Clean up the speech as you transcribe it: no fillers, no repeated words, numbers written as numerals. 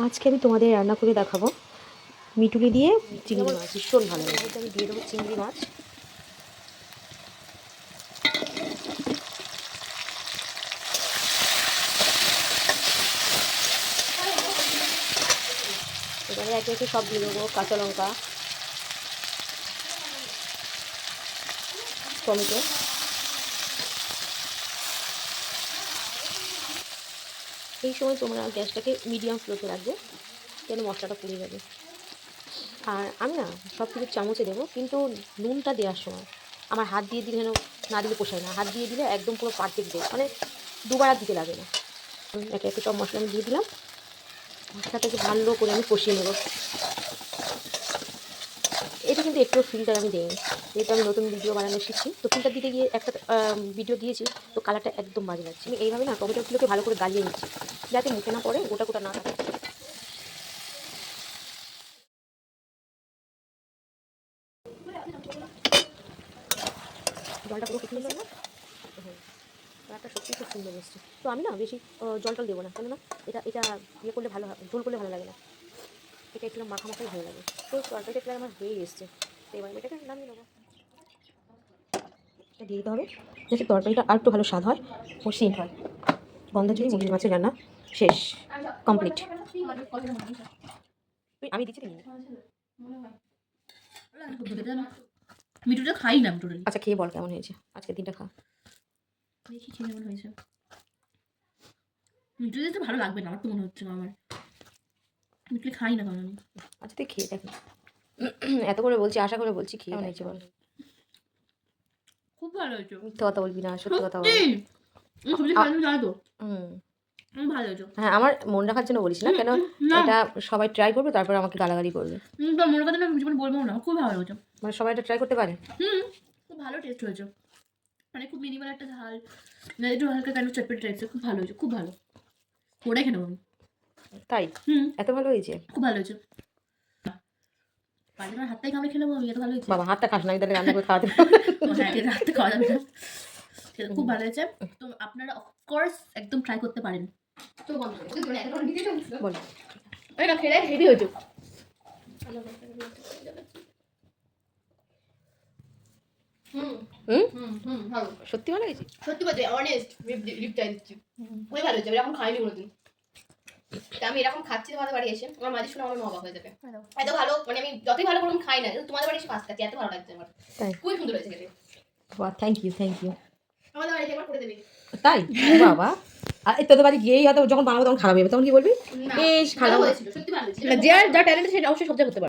আজকে আমি তোমাদের রান্না করে দেখাবো মিটুলি দিয়ে চিংড়ি মাছ। ভীষণ ভালো লাগে। আমি দিয়ে দেবো চিংড়ি মাছ। এবারে একে একে সব দিয়ে দেবো, কাঁচা লঙ্কা, টমেটো। এই সময় তোমরা গ্যাসটাকে মিডিয়াম ফ্লোতে রাখবে, কেন মশলাটা পুড়ে যাবে। আর আমি না সব কিছু চামচে দেবো, কিন্তু নুনটা দেওয়ার সময় আমার হাত দিয়ে দিলে যেন না দিলে পোষায় না। হাত দিয়ে দিলে একদম পুরো পারফেক্ট দেয়, মানে দুবার আর দিতে লাগে না। একে একে সব মশলা আমি দিয়ে দিলাম। মশলাটাকে ভালো করে আমি কষিয়ে নেব। এটা কিন্তু একটু ফিল্টার আমি দিইনি, যেহেতু আমি নতুন ভিডিও বানানো শিখছি। তো ফিল্টার দিতে গিয়ে একটা ভিডিও দিয়েছি, তো কালারটা একদম বাজে লাগছে। আমি এইভাবে না টমেটোগুলোকে ভালো করে গালিয়ে নিচ্ছি, যাতে মুখে না পড়ে, গোটা গোটা না থাকে। জলটা পুরো শুকিয়ে গেছে না? হ্যাঁ, কালারটা সত্যিই খুব সুন্দর এসছে। তো আমি না বেশি জলটা দেবো না, কেননা এটা এটা ইয়ে করলে ভালো, ঝোল করলে ভালো লাগে না। এটা একটু মাখা মাখাই ভালো লাগে। তো তরকারিটা প্রায় আমার হয়েই এসছে। তো এবার এটাকে নামিয়ে নেবো। এটা দিয়ে দিতে হবে, যাতে তরকারিটা আর একটু ভালো স্বাদ হয় ও সেন্ট হয়। গন্ধঝুরি চিংড়ি মাছের রান্না শেষ, কমপ্লিট। আমি দিচ্ছি মিঠুটা খাই না টোটালি। আচ্ছা, খেয়ে বল কেমন হয়েছে। আজকে দিনটা খা, দেখি খেয়ে কেমন হয়েছে। মিঠুটা তো ভালো লাগবে না আমার, তো মনে হচ্ছে না। আমার মিঠুলি খাই না কারণ আমি। আচ্ছা তুই খেয়ে দেখ। এত করে বলছি, আশা করে বলছি, খেয়ে কেমন হয়েছে বল। খুব ভালো হয়েছে। মিথ্যে কথা বলবি না, সত্যি কথা বল। সবজি খাই তুমি জানো তো। ভালো হয়েছে। হ্যাঁ, আমার মন রাখার জন্য বলিস না, কেন এটা সবাই ট্রাই করবে, তারপর আমাকে গালাগালি করবে। তো মনে কথা আমি জীবন বলবো না, খুব ভালো হয়েছে। মানে সবাই এটা ট্রাই করতে পারে। খুব ভালো টেস্ট হয়েছে, মানে খুব মিনিমাল একটা ঝাল, একটু হালকা কেন চটপটি টাইপসের। খুব ভালো হয়েছে, খুব ভালো। ওটাই খেয়ে নেবো আমি। তাই? এত ভালো হয়েছে? খুব ভালো হয়েছে। পারলে আমার হাতটাই খামে খেয়ে নেবো আমি, এত ভালো হয়েছে। বাবা হাতটা খাস না, আমি তাহলে রান্না করে খাওয়াতে হ্যাঁ, হাতটা খাওয়া যাবে না। খুব ভালো হয়েছে। তো আপনারা অফকোর্স একদম ট্রাই করতে পারেন। তো বল। এটা খেলে হেভি হয়েছে। সত্যি ভালো হয়েছে? সত্যি বলতে অনেস্ট রিপ্লাই দিচ্ছি, খুবই ভালো হয়েছে। এরকম খাইনি কোনোদিন। আমি এরকম খাচ্ছি তোমাদের বাড়ি এসে, আমার মাঝে শুনে আমার মা অবাক হয়ে যাবে। এত ভালো, মানে আমি যতই ভালো করে খাই না, তোমাদের বাড়ি এসে ফার্স্ট খাচ্ছি, এত ভালো লাগছে আমার। খুবই সুন্দর হয়েছে খেতে। বাহ, থ্যাংক ইউ, থ্যাংক ইউ। আমাদের বাড়িতে একবার করে দেবে। তাই? বাবা, আর তোদের বাড়ি গিয়েই হয়তো যখন বানাবো তখন খারাপ হবে, তখন কি বলবি? বেশ খারাপ হয়েছিল, সত্যি ভালো হয়েছিল। যে যা ট্যালেন্ট সেটা অবশ্যই সব জায়গায় করতে পারে।